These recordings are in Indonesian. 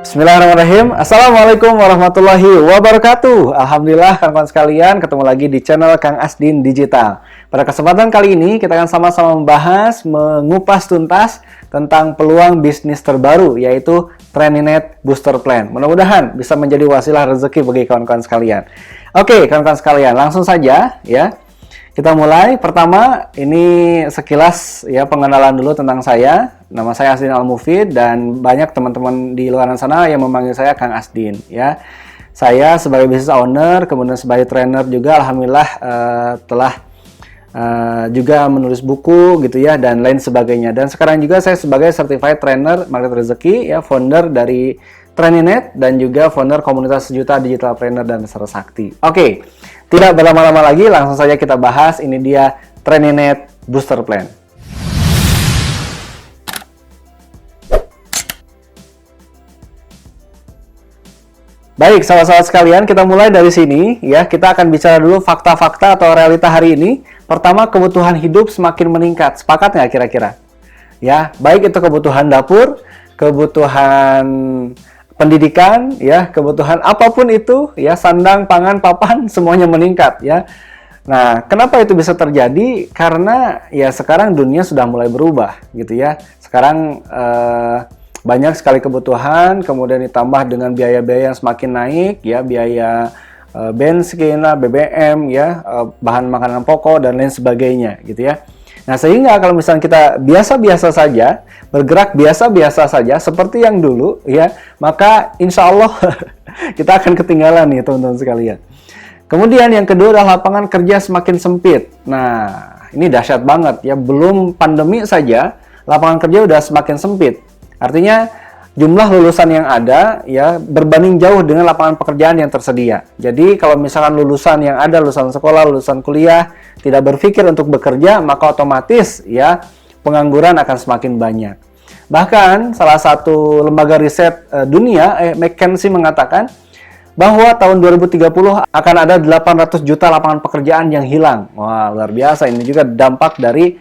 Bismillahirrahmanirrahim. Assalamualaikum warahmatullahi wabarakatuh. Alhamdulillah kawan-kawan sekalian, ketemu lagi di channel Kang Asdin Digital. Pada kesempatan kali ini kita akan sama-sama membahas, mengupas tuntas tentang peluang bisnis terbaru, yaitu Treninet Booster Plan. Mudah-mudahan bisa menjadi wasilah rezeki bagi kawan-kawan sekalian. Oke, kawan-kawan sekalian, langsung saja ya. Kita mulai. Pertama, ini sekilas ya pengenalan dulu tentang saya. Nama saya Asdin Al-Mufid dan banyak teman-teman di luar sana yang memanggil saya Kang Asdin ya. Saya sebagai business owner, kemudian sebagai trainer juga alhamdulillah telah juga menulis buku gitu ya dan lain sebagainya. Dan sekarang juga saya sebagai certified trainer market rezeki ya, founder dari Treninet dan juga founder komunitas sejuta digital trainer dan Sakti. Oke. Tidak berlama-lama lagi, langsung saja kita bahas. Ini dia Treninet Booster Plan. Baik, sahabat-sahabat sekalian, kita mulai dari sini ya. Kita akan bicara dulu fakta-fakta atau realita hari ini. Pertama, kebutuhan hidup semakin meningkat. Sepakat nggak kira-kira? Ya, baik itu kebutuhan dapur, kebutuhan pendidikan, ya, kebutuhan apapun itu, ya, sandang, pangan, papan, semuanya meningkat, ya. Nah, kenapa itu bisa terjadi? Karena, ya, sekarang dunia sudah mulai berubah, gitu ya. Sekarang banyak sekali kebutuhan, kemudian ditambah dengan biaya-biaya yang semakin naik, ya, biaya bensin, BBM, ya, bahan makanan pokok dan lain sebagainya, gitu ya. Nah, sehingga kalau misalnya kita biasa-biasa saja, bergerak biasa-biasa saja, seperti yang dulu, ya, maka insya Allah kita akan ketinggalan nih, teman-teman sekalian. Kemudian yang kedua adalah lapangan kerja semakin sempit. Nah, ini dahsyat banget, ya. Belum pandemi saja, lapangan kerja udah semakin sempit. Artinya, jumlah lulusan yang ada, ya, berbanding jauh dengan lapangan pekerjaan yang tersedia. Jadi, kalau misalkan lulusan yang ada, lulusan sekolah, lulusan kuliah, tidak berpikir untuk bekerja, maka otomatis ya pengangguran akan semakin banyak. Bahkan salah satu lembaga riset dunia, McKinsey mengatakan bahwa tahun 2030 akan ada 800 juta lapangan pekerjaan yang hilang. Wah, luar biasa. Ini juga dampak dari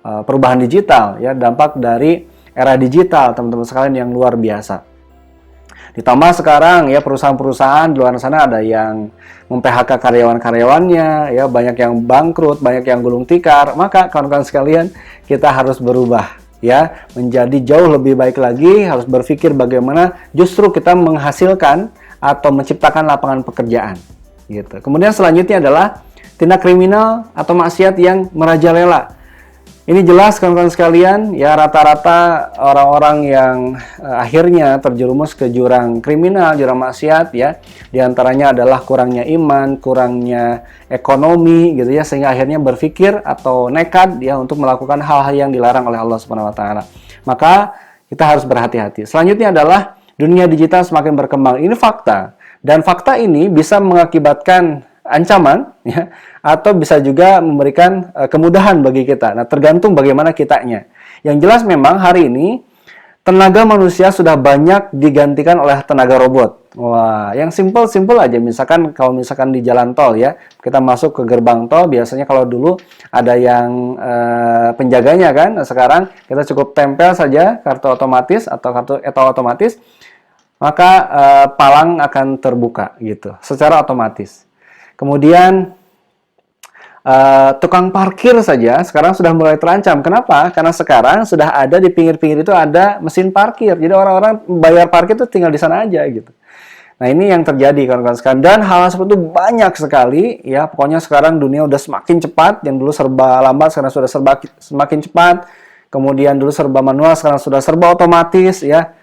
perubahan digital, ya, dampak dari era digital, teman-teman sekalian, yang luar biasa. Ditambah sekarang ya perusahaan-perusahaan di luar sana ada yang mem-PHK karyawan-karyawannya, ya, banyak yang bangkrut, banyak yang gulung tikar. Maka kawan-kawan sekalian, kita harus berubah ya, menjadi jauh lebih baik lagi, harus berpikir bagaimana justru kita menghasilkan atau menciptakan lapangan pekerjaan gitu. Kemudian selanjutnya adalah tindak kriminal atau maksiat yang merajalela. Ini jelas kawan-kawan sekalian, ya, rata-rata orang-orang yang akhirnya terjerumus ke jurang kriminal, jurang maksiat, ya, diantaranya adalah kurangnya iman, kurangnya ekonomi, gitu ya, sehingga akhirnya berpikir atau nekat, ya, untuk melakukan hal-hal yang dilarang oleh Allah Subhanahu Wa Taala. Maka kita harus berhati-hati. Selanjutnya adalah dunia digital semakin berkembang. Ini fakta, dan fakta ini bisa mengakibatkan ancaman, ya, atau bisa juga memberikan kemudahan bagi kita. Nah, tergantung bagaimana kitanya. Yang jelas memang hari ini tenaga manusia sudah banyak digantikan oleh tenaga robot. Wah, yang simple aja. Misalkan kalau misalkan di jalan tol, ya, kita masuk ke gerbang tol, biasanya kalau dulu ada yang penjaganya kan. Nah, sekarang kita cukup tempel saja kartu otomatis atau kartu etal otomatis, maka palang akan terbuka gitu secara otomatis. Kemudian tukang parkir saja sekarang sudah mulai terancam. Kenapa? Karena sekarang sudah ada di pinggir-pinggir itu ada mesin parkir. Jadi orang-orang bayar parkir itu tinggal di sana aja gitu. Nah, ini yang terjadi kawan-kawan sekalian. Dan hal seperti itu banyak sekali, ya. Pokoknya sekarang dunia udah semakin cepat. Yang dulu serba lambat sekarang sudah semakin cepat. Kemudian dulu serba manual sekarang sudah serba otomatis, ya.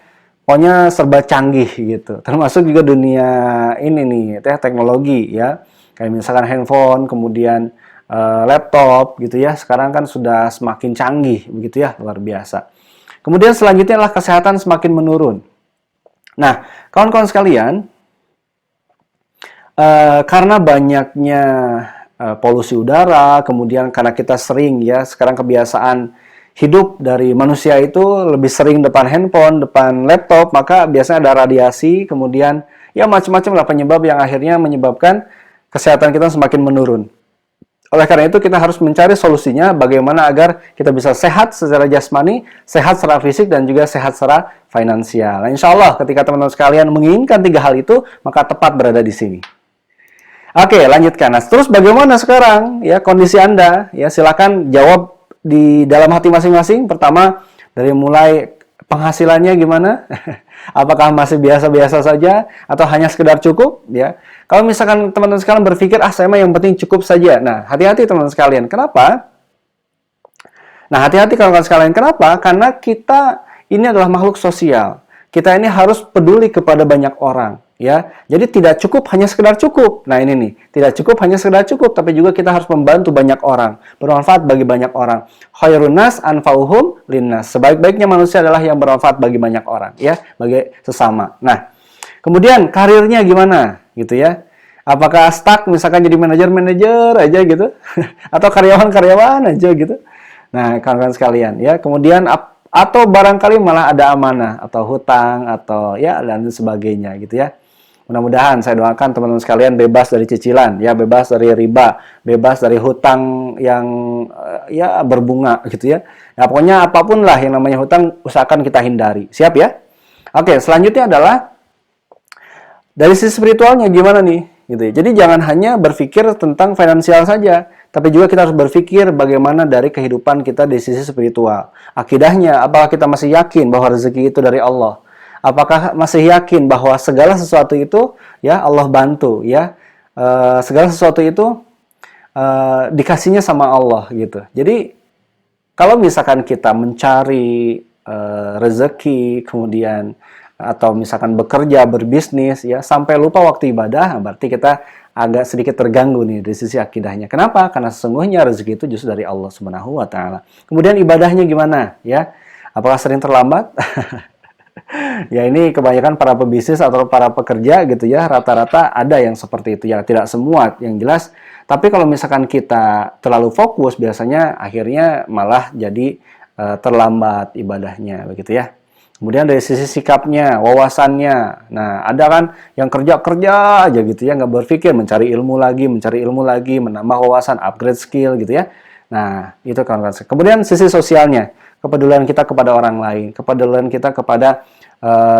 Pokoknya serba canggih gitu. Termasuk juga dunia ini nih, teknologi, ya. Kayak misalkan handphone, kemudian laptop gitu ya, sekarang kan sudah semakin canggih begitu ya, luar biasa. Kemudian selanjutnya adalah kesehatan semakin menurun. Nah, kawan-kawan sekalian, karena banyaknya polusi udara, kemudian karena kita sering, ya, sekarang kebiasaan hidup dari manusia itu lebih sering depan handphone, depan laptop, maka biasanya ada radiasi, kemudian ya macam-macam lah penyebab yang akhirnya menyebabkan kesehatan kita semakin menurun. Oleh karena itu kita harus mencari solusinya bagaimana agar kita bisa sehat secara jasmani, sehat secara fisik, dan juga sehat secara finansial. Nah, insya Allah ketika teman-teman sekalian menginginkan 3 hal itu, maka tepat berada di sini. Oke, lanjutkan. Nah, terus bagaimana sekarang ya kondisi Anda? Ya, silakan jawab di dalam hati masing-masing. Pertama, dari mulai penghasilannya gimana? Apakah masih biasa-biasa saja atau hanya sekedar cukup? Ya, kalau misalkan teman-teman sekalian berpikir, saya mah yang penting cukup saja. Nah, hati-hati teman-teman sekalian. Kenapa? Nah, hati-hati kawan-kawan sekalian. Kenapa? Karena kita ini adalah makhluk sosial. Kita ini harus peduli kepada banyak orang. Ya, jadi tidak cukup hanya sekedar cukup. Nah, ini nih, tidak cukup hanya sekedar cukup, tapi juga kita harus membantu banyak orang, bermanfaat bagi banyak orang. Khairun nas anfa'uhum linnas. Sebaik-baiknya manusia adalah yang bermanfaat bagi banyak orang, ya, bagi sesama. Nah, kemudian karirnya gimana, gitu ya? Apakah stuck misalkan jadi manajer aja gitu, atau karyawan aja gitu? Nah, kawan-kawan sekalian, ya, kemudian atau barangkali malah ada amanah atau hutang atau ya dan sebagainya, gitu ya. Mudah-mudahan saya doakan teman-teman sekalian bebas dari cicilan, ya, bebas dari riba, bebas dari hutang yang ya berbunga gitu ya. Nah, pokoknya apapun lah yang namanya hutang usahakan kita hindari. Siap ya? Oke, selanjutnya adalah dari sisi spiritualnya gimana nih? Gitu ya. Jadi jangan hanya berpikir tentang finansial saja, tapi juga kita harus berpikir bagaimana dari kehidupan kita di sisi spiritual. Akidahnya, apakah kita masih yakin bahwa rezeki itu dari Allah? Apakah masih yakin bahwa segala sesuatu itu ya Allah bantu ya, segala sesuatu itu dikasihnya sama Allah gitu. Jadi kalau misalkan kita mencari rezeki kemudian atau misalkan bekerja berbisnis ya sampai lupa waktu ibadah, berarti kita agak sedikit terganggu nih dari sisi akidahnya. Kenapa? Karena sesungguhnya rezeki itu justru dari Allah Subhanahu wa taala. Kemudian ibadahnya gimana ya? Apakah sering terlambat? Ya ini kebanyakan para pebisnis atau para pekerja gitu ya, rata-rata ada yang seperti itu ya, tidak semua yang jelas. Tapi kalau misalkan kita terlalu fokus biasanya akhirnya malah jadi terlambat ibadahnya begitu ya. Kemudian dari sisi sikapnya, wawasannya, nah ada kan yang kerja aja gitu ya, nggak berpikir mencari ilmu lagi, menambah wawasan, upgrade skill gitu ya. Nah itu kawan-kawan. Kemudian sisi sosialnya, kepedulian kita kepada orang lain, kepedulian kita kepada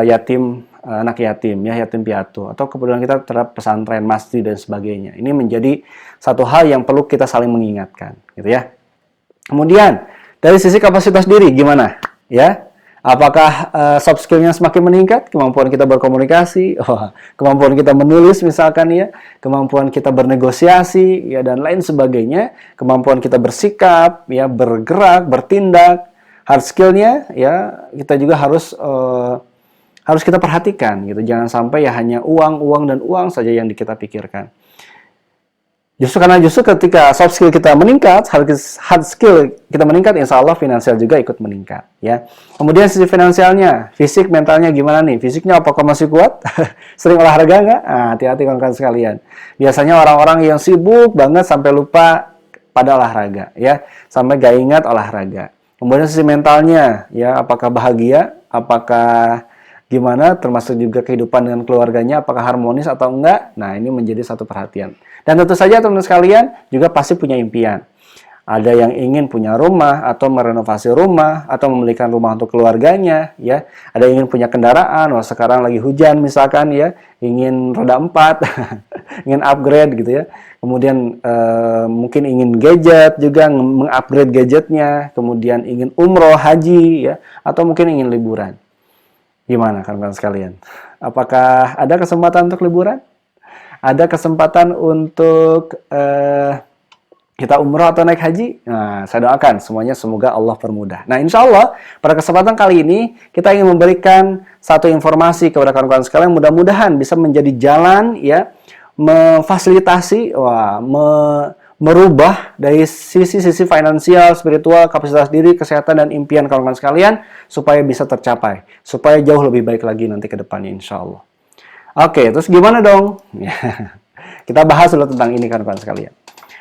yatim, anak yatim, ya yatim piatu, atau kepedulian kita terhadap pesantren, masjid dan sebagainya. Ini menjadi satu hal yang perlu kita saling mengingatkan, gitu ya. Kemudian dari sisi kapasitas diri gimana, ya? Apakah soft skill-nya semakin meningkat, kemampuan kita berkomunikasi, kemampuan kita menulis misalkan ya, kemampuan kita bernegosiasi, ya dan lain sebagainya, kemampuan kita bersikap, ya bergerak, bertindak. Hard skill-nya ya kita juga harus kita perhatikan gitu. Jangan sampai ya hanya uang dan uang saja yang kita pikirkan. Justru ketika soft skill kita meningkat, hard skill kita meningkat, insya Allah finansial juga ikut meningkat ya. Kemudian sisi finansialnya, fisik, mentalnya gimana nih? Fisiknya apakah masih kuat? Sering olahraga nggak? Nah, hati-hati kawan-kawan sekalian. Biasanya orang-orang yang sibuk banget sampai lupa pada olahraga ya, sampai gak ingat olahraga. Kemudian sisi mentalnya, ya apakah bahagia, apakah gimana, termasuk juga kehidupan dengan keluarganya, apakah harmonis atau enggak. Nah, ini menjadi satu perhatian. Dan tentu saja teman-teman sekalian juga pasti punya impian. Ada yang ingin punya rumah, atau merenovasi rumah, atau membelikan rumah untuk keluarganya, ya. Ada yang ingin punya kendaraan, wah sekarang lagi hujan misalkan, ya, ingin roda 4, ingin upgrade gitu ya. Kemudian mungkin ingin gadget juga, mengupgrade gadgetnya, kemudian ingin umroh, haji, ya, atau mungkin ingin liburan. Gimana kawan-kawan sekalian? Apakah ada kesempatan untuk liburan? Ada kesempatan untuk kita umroh atau naik haji? Nah, saya doakan semuanya semoga Allah permudah. Nah, insya Allah pada kesempatan kali ini kita ingin memberikan satu informasi kepada kawan-kawan sekalian, mudah-mudahan bisa menjadi jalan ya, memfasilitasi, merubah dari sisi-sisi finansial, spiritual, kapasitas diri, kesehatan dan impian kawan-kawan sekalian supaya bisa tercapai, supaya jauh lebih baik lagi nanti ke depannya insya Allah. Oke, terus gimana dong? Kita bahas dulu tentang ini kawan-kawan sekalian.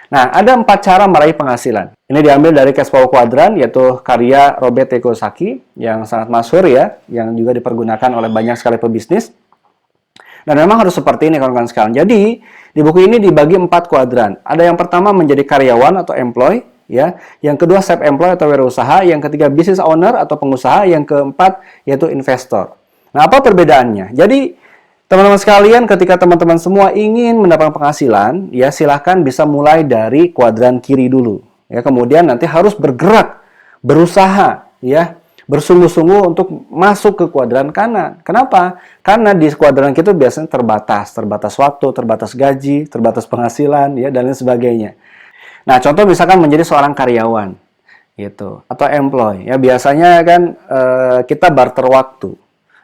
Nah, ada 4 cara meraih penghasilan. Ini diambil dari Cash Flow Quadrant, yaitu karya Robert T. Kiyosaki, yang sangat masyhur ya, yang juga dipergunakan oleh banyak sekali pebisnis. Dan memang harus seperti ini kawan-kawan sekalian. Jadi, di buku ini dibagi 4 kuadran. Ada yang pertama menjadi karyawan atau employee, ya. Yang kedua self-employed atau wirausaha, yang ketiga business owner atau pengusaha, yang keempat yaitu investor. Nah, apa perbedaannya? Jadi, teman-teman sekalian, ketika teman-teman semua ingin mendapatkan penghasilan, ya silahkan bisa mulai dari kuadran kiri dulu. Ya, kemudian nanti harus bergerak, berusaha, ya, bersungguh-sungguh untuk masuk ke kuadran kanan. Kenapa? Karena di kuadran kita biasanya terbatas waktu, terbatas gaji, terbatas penghasilan, ya, dan lain sebagainya. Nah, contoh misalkan menjadi seorang karyawan, gitu, atau employee, ya biasanya kan kita barter waktu,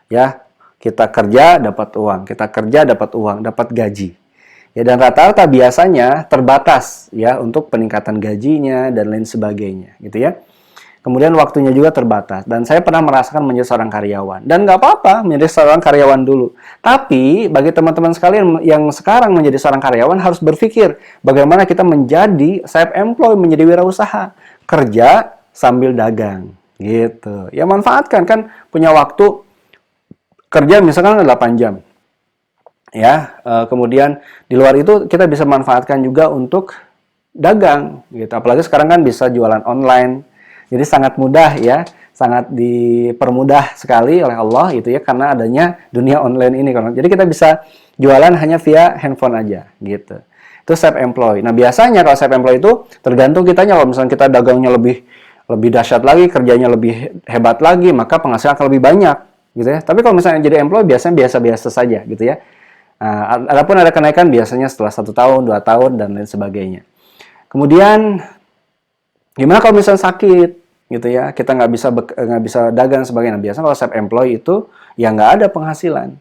ya, kita kerja dapat uang, kita kerja dapat uang, dapat gaji, ya, dan rata-rata biasanya terbatas, ya, untuk peningkatan gajinya dan lain sebagainya, gitu ya. Kemudian waktunya juga terbatas. Dan saya pernah merasakan menjadi seorang karyawan. Dan nggak apa-apa menjadi seorang karyawan dulu. Tapi bagi teman-teman sekalian yang sekarang menjadi seorang karyawan harus berpikir bagaimana kita menjadi self-employed, menjadi wirausaha. Kerja sambil dagang. Gitu. Ya manfaatkan kan punya waktu kerja misalkan 8 jam. Ya, kemudian di luar itu kita bisa manfaatkan juga untuk dagang. Gitu. Apalagi sekarang kan bisa jualan online. Jadi sangat mudah ya, sangat dipermudah sekali oleh Allah itu ya karena adanya dunia online ini. Jadi kita bisa jualan hanya via handphone aja gitu. Itu self-employed. Nah biasanya kalau self-employed itu tergantung kitanya. Kalau misalnya kita dagangnya lebih dahsyat lagi, kerjanya lebih hebat lagi, maka penghasilan akan lebih banyak gitu ya. Tapi kalau misalnya jadi employee biasanya biasa-biasa saja gitu ya. Nah, adapun ada kenaikan biasanya setelah 1 tahun, 2 tahun dan lain sebagainya. Kemudian gimana kalau misalnya sakit, gitu ya? Kita nggak bisa dagang sebagainya. Nah, biasanya kalau self-employed itu ya nggak ada penghasilan.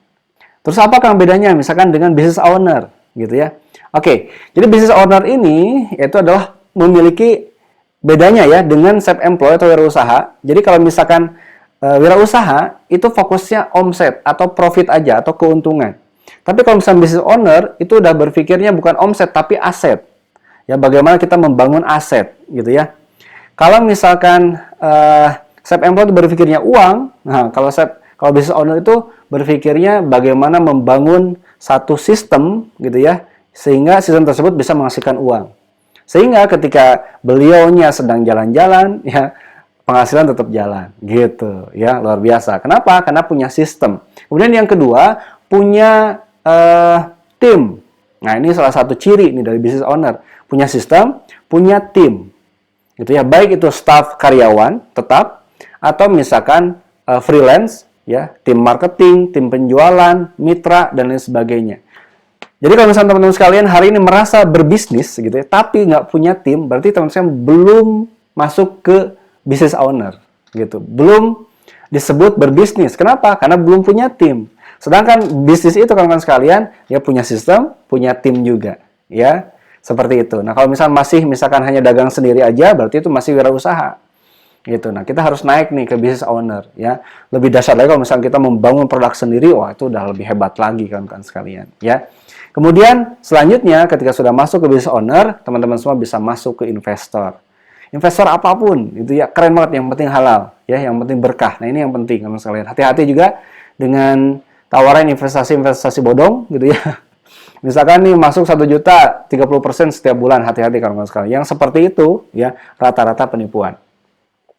Terus apakah bedanya misalkan dengan business owner, gitu ya? Oke, jadi business owner ini itu adalah memiliki bedanya ya dengan self-employed atau wirausaha. Jadi kalau misalkan wirausaha itu fokusnya omset atau profit aja atau keuntungan. Tapi kalau misalnya business owner itu udah berpikirnya bukan omset tapi aset. Ya bagaimana kita membangun aset, gitu ya? Kalau misalkan self-employed itu berpikirnya uang, nah kalau business owner itu berpikirnya bagaimana membangun satu sistem gitu ya, sehingga sistem tersebut bisa menghasilkan uang. Sehingga ketika beliaunya sedang jalan-jalan, ya penghasilan tetap jalan, gitu ya, luar biasa. Kenapa? Karena punya sistem. Kemudian yang kedua, punya tim. Nah ini salah satu ciri nih dari business owner, punya sistem, punya tim. Gitu ya, baik itu staf karyawan tetap atau misalkan freelance ya, tim marketing, tim penjualan, mitra dan lain sebagainya. Jadi kalau misalnya teman-teman sekalian hari ini merasa berbisnis gitu ya, tapi nggak punya tim, berarti teman-teman sekalian belum masuk ke business owner gitu. Belum disebut berbisnis. Kenapa? Karena belum punya tim. Sedangkan bisnis itu kawan-kawan sekalian ya punya sistem, punya tim juga ya. Seperti itu. Nah, kalau misalkan hanya dagang sendiri aja, berarti itu masih wirausaha. Gitu. Nah, kita harus naik nih ke business owner, ya. Lebih dahsyat lagi kalau misalnya kita membangun produk sendiri, wah itu udah lebih hebat lagi kawan-kawan sekalian, ya. Kemudian selanjutnya ketika sudah masuk ke business owner, teman-teman semua bisa masuk ke investor. Investor apapun, itu ya keren banget, yang penting halal, ya, yang penting berkah. Nah, ini yang penting kawan-kawan sekalian. Hati-hati juga dengan tawaran investasi bodong, gitu ya. Misalkan nih masuk 1 juta 30% setiap bulan, hati-hati kawan-kawan sekalian. Yang seperti itu ya rata-rata penipuan.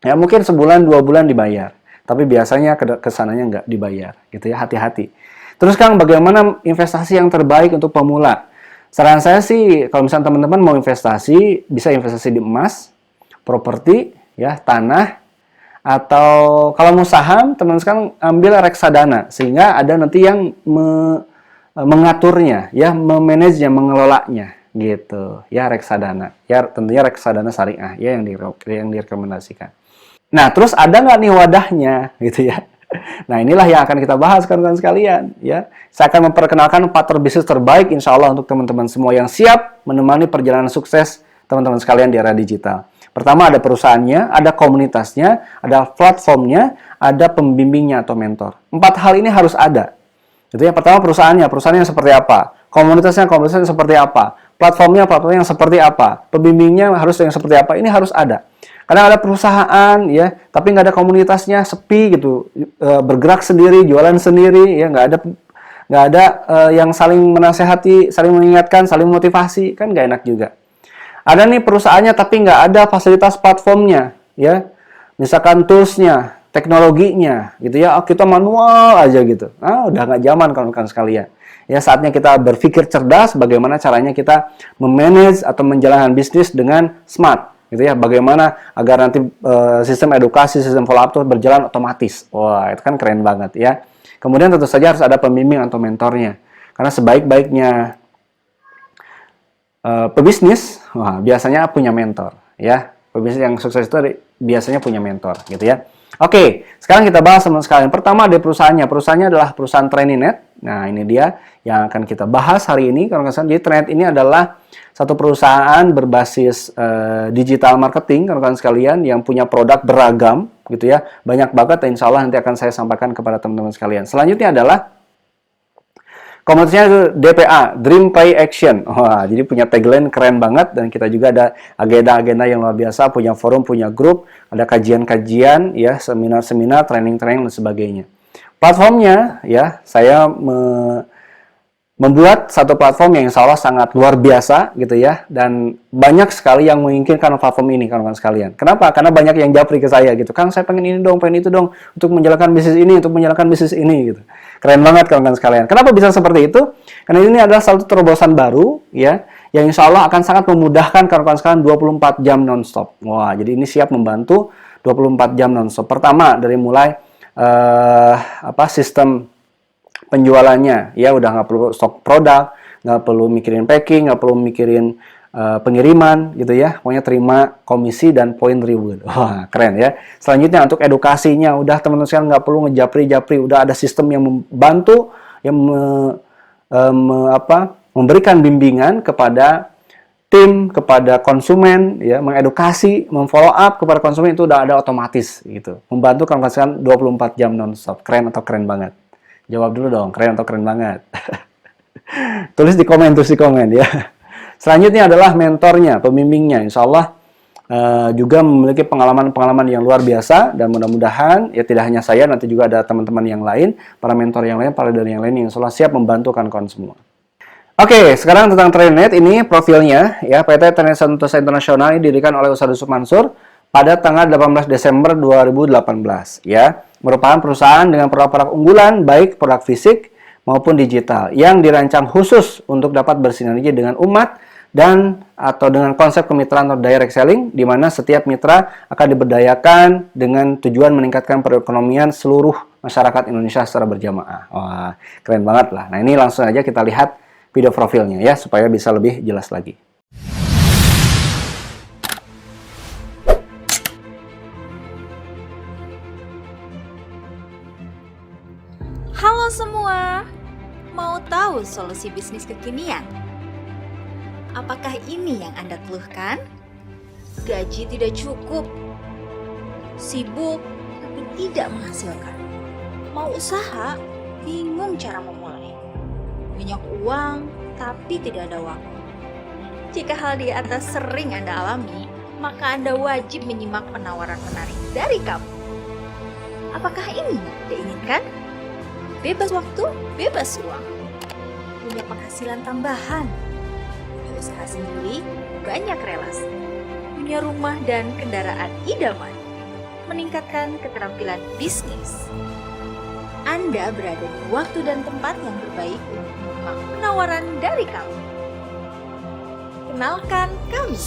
Ya mungkin sebulan 2 bulan dibayar, tapi biasanya kesananya nggak dibayar, gitu ya, hati-hati. Terus Kang, bagaimana investasi yang terbaik untuk pemula? Saran saya sih kalau misalnya teman-teman mau investasi, bisa investasi di emas, properti, ya tanah, atau kalau mau saham, teman-teman sekarang ambil reksadana sehingga ada nanti yang mengaturnya, ya, memanajenya, mengelolanya, gitu, ya reksadana, ya tentunya reksadana syariah, ya yang direkomendasikan. Nah, terus ada nggak nih wadahnya, gitu ya? Nah, inilah yang akan kita bahas kawan-kawan sekalian, ya. Saya akan memperkenalkan 4 bisnis terbaik, insya Allah untuk teman-teman semua yang siap menemani perjalanan sukses teman-teman sekalian di era digital. Pertama ada perusahaannya, ada komunitasnya, ada platformnya, ada pembimbingnya atau mentor. 4 hal ini harus ada. Itu ya, pertama perusahaannya seperti apa, komunitasnya seperti apa, platformnya yang seperti apa, pembimbingnya harus yang seperti apa, ini harus ada. Karena ada perusahaan ya, tapi nggak ada komunitasnya, sepi gitu, bergerak sendiri, jualan sendiri, ya nggak nggak ada yang saling menasehati, saling mengingatkan, saling motivasi, kan nggak enak juga. Ada nih perusahaannya tapi nggak ada fasilitas platformnya, ya. Misalkan toolsnya, teknologinya, gitu ya. Oh, kita manual aja gitu. Ah, udah nggak zaman kawan-kawan sekalian. Ya, saatnya kita berpikir cerdas bagaimana caranya kita memanage atau menjalankan bisnis dengan smart, gitu ya. Bagaimana agar nanti sistem edukasi, sistem follow up itu berjalan otomatis. Wah, itu kan keren banget ya. Kemudian tentu saja harus ada pembimbing atau mentornya. Karena sebaik-baiknya pebisnis, wah, biasanya punya mentor, ya. Pebisnis yang sukses itu biasanya punya mentor, gitu ya. Oke, sekarang kita bahas teman sekalian. Pertama ada perusahaannya. Perusahaannya adalah perusahaan Traininnet. Nah, ini dia yang akan kita bahas hari ini. Jadi Traininnet ini adalah satu perusahaan berbasis digital marketing, kawan-kawan sekalian, yang punya produk beragam, gitu ya. Banyak banget, insya Allah nanti akan saya sampaikan kepada teman-teman sekalian. Selanjutnya adalah komunitasnya itu DPA, Dream Play Action. Wah, jadi punya tagline keren banget, dan kita juga ada agenda-agenda yang luar biasa, punya forum, punya grup, ada kajian-kajian, ya, seminar-seminar, training-training dan sebagainya. Platformnya, ya, saya membuat satu platform yang insya Allah sangat luar biasa, gitu ya, dan banyak sekali yang menginginkan platform ini, kawan-kawan sekalian. Kenapa? Karena banyak yang japri ke saya, gitu. Kang, saya pengen ini dong, pengen itu dong, untuk menjalankan bisnis ini, gitu. Keren banget, kawan-kawan sekalian. Kenapa bisa seperti itu? Karena ini adalah satu terobosan baru, ya, yang insya Allah akan sangat memudahkan kawan-kawan sekalian 24 jam non-stop. Wah, jadi ini siap membantu 24 jam non-stop. Pertama, dari mulai sistem penjualannya, ya, udah nggak perlu stok produk, nggak perlu mikirin packing, nggak perlu mikirin pengiriman, gitu ya. Pokoknya terima komisi dan point reward. Wah, keren ya. Selanjutnya untuk edukasinya, udah teman-teman sekalian nggak perlu ngejapri-japri, udah ada sistem yang membantu, yang memberikan bimbingan kepada tim, kepada konsumen, ya, mengedukasi, memfollow up kepada konsumen, itu udah ada otomatis, gitu. Membantu kawan-kawan sekalian 24 jam non-stop. Keren atau keren banget? Jawab dulu dong, keren atau keren banget? tulis di komen ya. Selanjutnya adalah mentornya, pembimbingnya. Insya Allah juga memiliki pengalaman-pengalaman yang luar biasa, dan mudah-mudahan ya tidak hanya saya, nanti juga ada teman-teman yang lain, para mentor yang lain, para leader yang lain yang insya Allah siap membantu kawan-kawan semua. Oke, sekarang tentang Traininnet, ini profilnya, ya. PT Traininnet Sentosa Internasional ini didirikan oleh Ustadz Yusuf Mansur pada tanggal 18 Desember 2018, ya. Merupakan perusahaan dengan produk-produk unggulan, baik produk fisik maupun digital, yang dirancang khusus untuk dapat bersinergi dengan umat dan atau dengan konsep kemitraan atau direct selling, di mana setiap mitra akan diberdayakan dengan tujuan meningkatkan perekonomian seluruh masyarakat Indonesia secara berjamaah. Wah, keren banget lah. Nah, ini langsung aja kita lihat video profilnya, ya, supaya bisa lebih jelas lagi. Halo semua, mau tahu solusi bisnis kekinian? Apakah ini yang Anda keluhkan? Gaji tidak cukup, sibuk tapi tidak menghasilkan. Mau usaha, bingung cara memulai. Banyak uang tapi tidak ada waktu. Jika hal di atas sering Anda alami, maka Anda wajib menyimak penawaran menarik dari kami. Apakah ini yang Anda inginkan? Bebas waktu, bebas uang. Punya penghasilan tambahan. Punya usaha sendiri, banyak relasi. Punya rumah dan kendaraan idaman. Meningkatkan keterampilan bisnis. Anda berada di waktu dan tempat yang terbaik untuk menyimak penawaran dari kami. Kenalkan kami.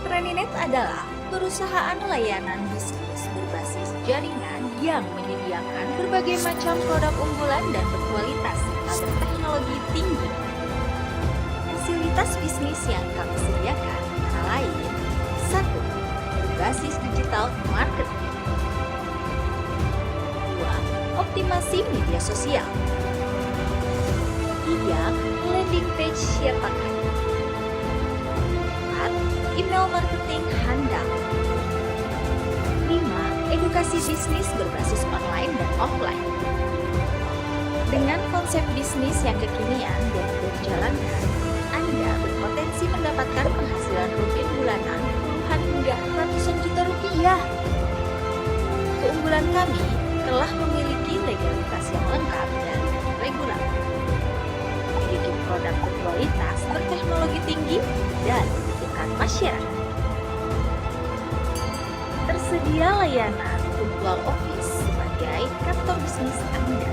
Traininnet adalah perusahaan layanan bisnis berbasis jaringan yang menyediakan berbagai macam produk unggulan dan berkualitas serta berteknologi tinggi. Fasilitas bisnis yang kami sediakan antara lain: 1. Berbasis digital marketing. 2. Optimasi media sosial. 3. Landing page siap pakai. 4. Email marketing handal. 5. Edukasi bisnis berbasis online dan offline. Dengan konsep bisnis yang kekinian dan mudah dijalankan, Anda berpotensi mendapatkan penghasilan rutin bulanan puluhan hingga ratusan juta rupiah. Keunggulan kami telah memiliki legalitas yang lengkap dan reguler. masyarakat. Tersedia layanan Virtual Office sebagai kantor bisnis Anda.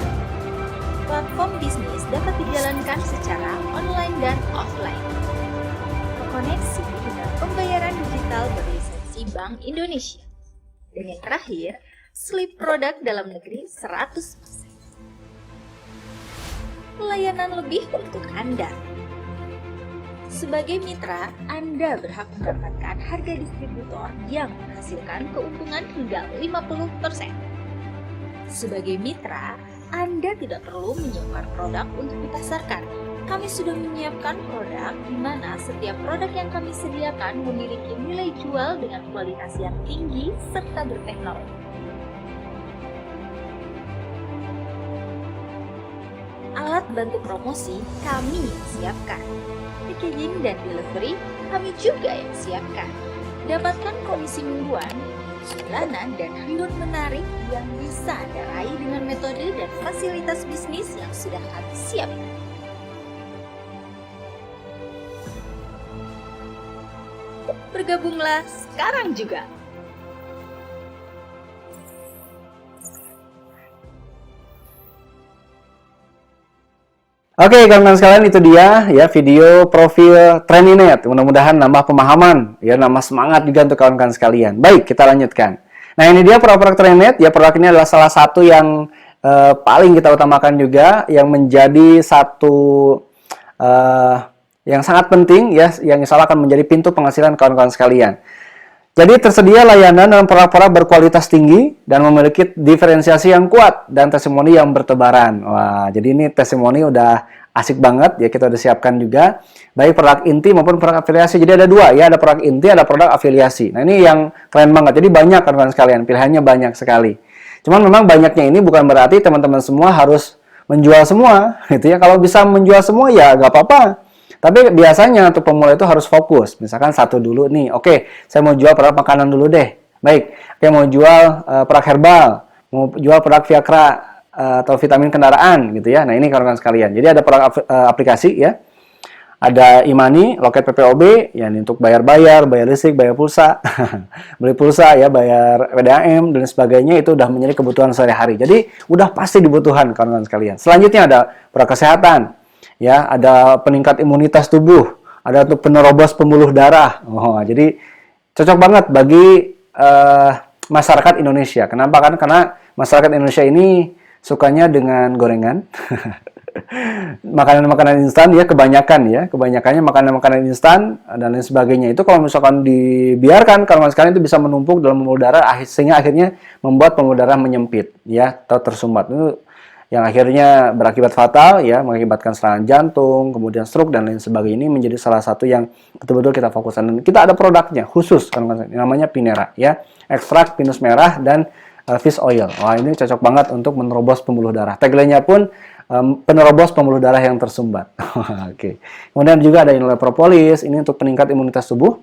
Platform bisnis dapat dijalankan secara online dan offline. Terkoneksi dengan pembayaran digital berlisensi Bank Indonesia. Dan yang terakhir, slip produk dalam negeri 100%. Layanan lebih untuk Anda. Sebagai mitra, Anda berhak mendapatkan harga distributor yang menghasilkan keuntungan hingga 50%. Sebagai mitra, Anda tidak perlu menyiapkan produk untuk dipasarkan. Kami sudah menyiapkan produk di mana setiap produk yang kami sediakan memiliki nilai jual dengan kualitas yang tinggi serta berteknologi. Alat bantu promosi kami yang siapkan. Packaging dan delivery kami juga yang siapkan. Dapatkan komisi mingguan, bulanan, dan handut menarik yang bisa Anda raih dengan metode dan fasilitas bisnis yang sudah kami siapkan. Bergabunglah sekarang juga. Oke, kawan-kawan sekalian, itu dia ya video profil Traininette. Mudah-mudahan nambah pemahaman, ya nambah semangat juga untuk kawan-kawan sekalian. Baik, kita lanjutkan. Nah, ini dia produk Traininette. Ya, produk ini adalah salah satu yang paling kita utamakan juga, yang menjadi satu yang sangat penting ya, yang insya Allah akan menjadi pintu penghasilan kawan-kawan sekalian. Jadi tersedia layanan dan produk-produk berkualitas tinggi dan memiliki diferensiasi yang kuat dan testimoni yang bertebaran. Wah, jadi ini testimoni udah asik banget ya, kita udah siapkan juga. Baik produk inti maupun produk afiliasi. Jadi ada dua ya, ada produk inti, ada produk afiliasi. Nah, ini yang keren banget. Jadi banyak kawan-kawan sekalian, pilihannya banyak sekali. Cuman memang banyaknya ini bukan berarti teman-teman semua harus menjual semua gitu ya. Kalau bisa menjual semua ya nggak apa-apa. Tapi biasanya untuk pemula itu harus fokus. Misalkan satu dulu nih. Oke, saya mau jual produk makanan dulu deh. Baik. Oke, mau jual produk herbal, mau jual produk Viagra atau vitamin kendaraan gitu ya. Nah, ini kawan-kawan sekalian. Jadi ada produk aplikasi ya. Ada Imani, loket PPOB, ya ini untuk bayar listrik, bayar pulsa, beli pulsa ya, bayar PDAM dan sebagainya, itu udah menjadi kebutuhan sehari-hari. Jadi udah pasti dibutuhan kawan-kawan sekalian. Selanjutnya ada produk kesehatan. Ya, ada peningkat imunitas tubuh, ada untuk penerobos pembuluh darah. Oh, jadi cocok banget bagi masyarakat Indonesia. Kenapa? Karena masyarakat Indonesia ini sukanya dengan gorengan, makanan-makanan instan ya, kebanyakannya makanan-makanan instan dan lain sebagainya. Itu kalau misalkan dibiarkan, kalau sekalian itu bisa menumpuk dalam pembuluh darah, sehingga akhirnya membuat pembuluh darah menyempit, ya, atau tersumbat. Itu yang akhirnya berakibat fatal ya, mengakibatkan serangan jantung, kemudian stroke dan lain sebagainya. Ini menjadi salah satu yang betul-betul kita fokuskan. Dan kita ada produknya khusus kan, namanya Pinera ya, ekstrak pinus merah dan fish oil. Wah, ini cocok banget untuk menerobos pembuluh darah. Tagline-nya pun penerobos pembuluh darah yang tersumbat. Oke. Kemudian juga ada Inulin Propolis, ini untuk peningkat imunitas tubuh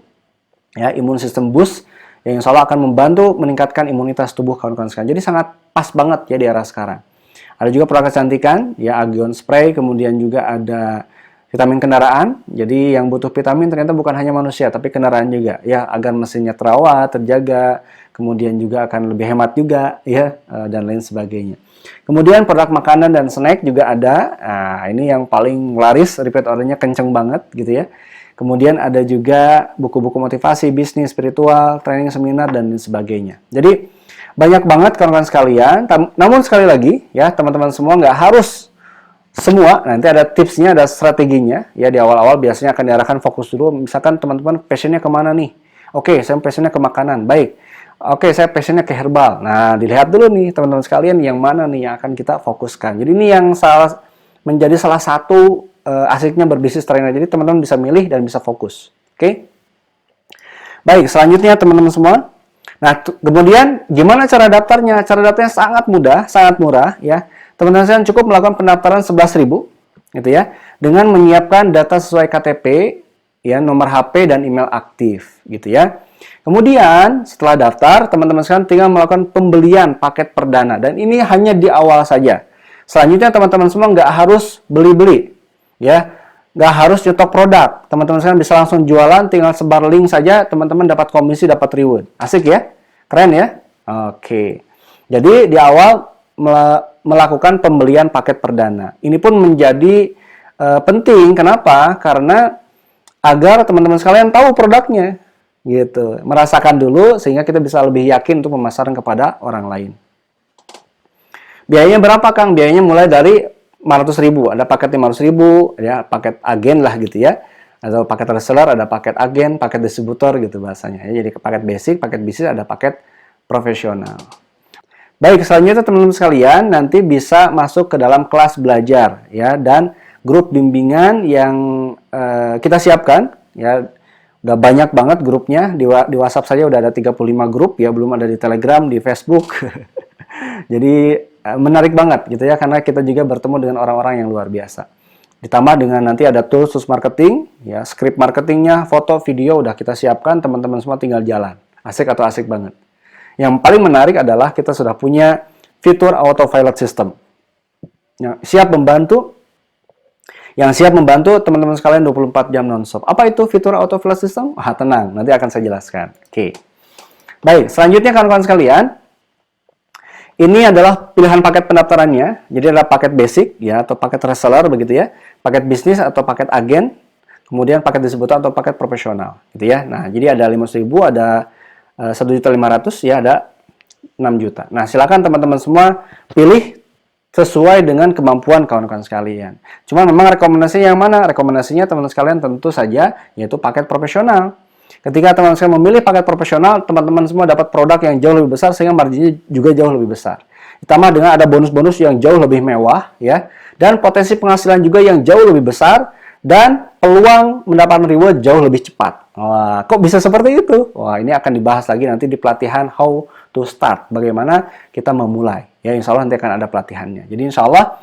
ya, imun sistem boost yang insya Allah akan membantu meningkatkan imunitas tubuh kawan-kawan sekalian. Jadi sangat pas banget ya di era sekarang. Ada juga produk kecantikan, ya Agion Spray, kemudian juga ada vitamin kendaraan. Jadi yang butuh vitamin ternyata bukan hanya manusia, tapi kendaraan juga, ya, agar mesinnya terawat, terjaga, kemudian juga akan lebih hemat juga, ya, dan lain sebagainya. Kemudian produk makanan dan snack juga ada. Nah, ini yang paling laris, repeat ordernya kenceng banget, gitu ya. Kemudian ada juga buku-buku motivasi, bisnis, spiritual, training, seminar, dan lain sebagainya. Jadi banyak banget kawan-kawan sekalian. Namun sekali lagi ya, teman-teman semua nggak harus semua. Nanti ada tipsnya, ada strateginya ya. Di awal-awal biasanya akan diarahkan fokus dulu. Misalkan teman-teman passionnya kemana nih? Oke, saya passionnya ke makanan. Baik. Oke, saya passionnya ke herbal. Nah, dilihat dulu nih teman-teman sekalian, yang mana nih yang akan kita fokuskan. Jadi ini yang menjadi salah satu asiknya berbisnis trainer. Jadi teman-teman bisa milih dan bisa fokus. Oke. Baik, selanjutnya teman-teman semua. Nah, kemudian gimana cara daftarnya? Cara daftarnya sangat mudah, sangat murah ya. Teman-teman sekalian cukup melakukan pendaftaran 11.000 gitu ya, dengan menyiapkan data sesuai KTP, ya, nomor HP dan email aktif gitu ya. Kemudian setelah daftar, teman-teman sekalian tinggal melakukan pembelian paket perdana, dan ini hanya di awal saja. Selanjutnya teman-teman semua nggak harus beli-beli ya. nggak harus nyetok produk. Teman-teman sekalian bisa langsung jualan, tinggal sebar link saja, teman-teman dapat komisi, dapat reward. Asik ya? Keren ya? Oke. Jadi di awal melakukan pembelian paket perdana. Ini pun menjadi penting. Kenapa? Karena agar teman-teman sekalian tahu produknya, gitu. Merasakan dulu sehingga kita bisa lebih yakin untuk pemasaran kepada orang lain. Biayanya berapa, Kang? Biayanya mulai dari 500.000, ada paket 500.000, ya, paket agen lah gitu ya. Atau paket reseller, ada paket agen, paket distributor gitu bahasanya. Ya, jadi paket basic, paket bisnis, ada paket profesional. Baik, selanjutnya teman-teman sekalian nanti bisa masuk ke dalam kelas belajar ya, dan grup bimbingan yang kita siapkan ya. Udah banyak banget grupnya, di WhatsApp saja udah ada 35 grup ya, belum ada di Telegram, di Facebook. Jadi menarik banget gitu ya, karena kita juga bertemu dengan orang-orang yang luar biasa. Ditambah dengan nanti ada tools marketing, ya, script marketingnya, foto, video udah kita siapkan, teman-teman semua tinggal jalan. Asik atau asik banget. Yang paling menarik adalah kita sudah punya fitur autopilot system. Siap membantu, yang siap membantu teman-teman sekalian 24 jam non-stop. Apa itu fitur autopilot system? Tenang, nanti akan saya jelaskan. Oke. Baik, selanjutnya kawan-kawan sekalian, ini adalah pilihan paket pendaftarannya. Jadi ada paket basic ya, atau paket reseller begitu ya, paket bisnis atau paket agen, kemudian paket distributor atau paket profesional gitu ya. Nah, jadi ada 500.000, ada 1.500.000 ya, ada 6 juta. Nah, silakan teman-teman semua pilih sesuai dengan kemampuan kawan-kawan sekalian. Cuma memang rekomendasinya yang mana? Rekomendasinya teman-teman sekalian tentu saja yaitu paket profesional. Ketika teman-teman sekalian memilih paket profesional, teman-teman semua dapat produk yang jauh lebih besar sehingga marginnya juga jauh lebih besar. Ditambah dengan ada bonus-bonus yang jauh lebih mewah ya, dan potensi penghasilan juga yang jauh lebih besar, dan peluang mendapatkan reward jauh lebih cepat. Wah, kok bisa seperti itu? Wah, ini akan dibahas lagi nanti di pelatihan How to Start. Bagaimana kita memulai. Ya, insya Allah nanti akan ada pelatihannya. Jadi insya Allah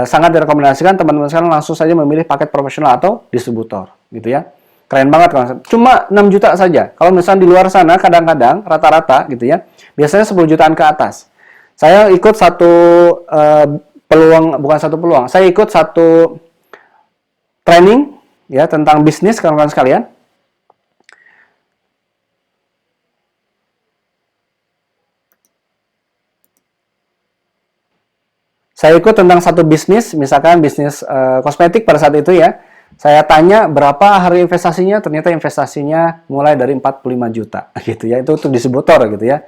sangat direkomendasikan teman-teman sekalian langsung saja memilih paket profesional atau distributor. Gitu ya. Keren banget kan. Cuma 6 juta saja. Kalau misalnya di luar sana kadang-kadang rata-rata gitu ya, biasanya 10 jutaan ke atas. Saya ikut satu peluang, bukan satu peluang, saya ikut satu training ya tentang bisnis kawan-kawan sekalian. Saya ikut tentang satu bisnis, misalkan bisnis kosmetik pada saat itu ya. Saya tanya berapa hari investasinya, ternyata investasinya mulai dari 45 juta gitu ya. Itu untuk distributor gitu ya.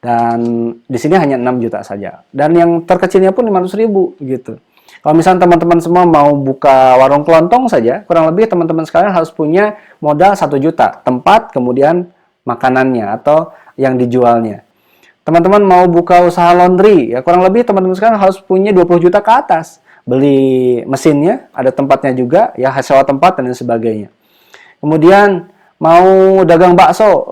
Dan di sini hanya 6 juta saja. Dan yang terkecilnya pun 500.000 gitu. Kalau misalnya teman-teman semua mau buka warung kelontong saja, kurang lebih teman-teman sekalian harus punya modal 1 juta. Tempat, kemudian makanannya atau yang dijualnya. Teman-teman mau buka usaha laundry, ya kurang lebih teman-teman sekalian harus punya 20 juta ke atas. Beli mesinnya, ada tempatnya juga, ya sewa tempat dan sebagainya. Kemudian mau dagang bakso,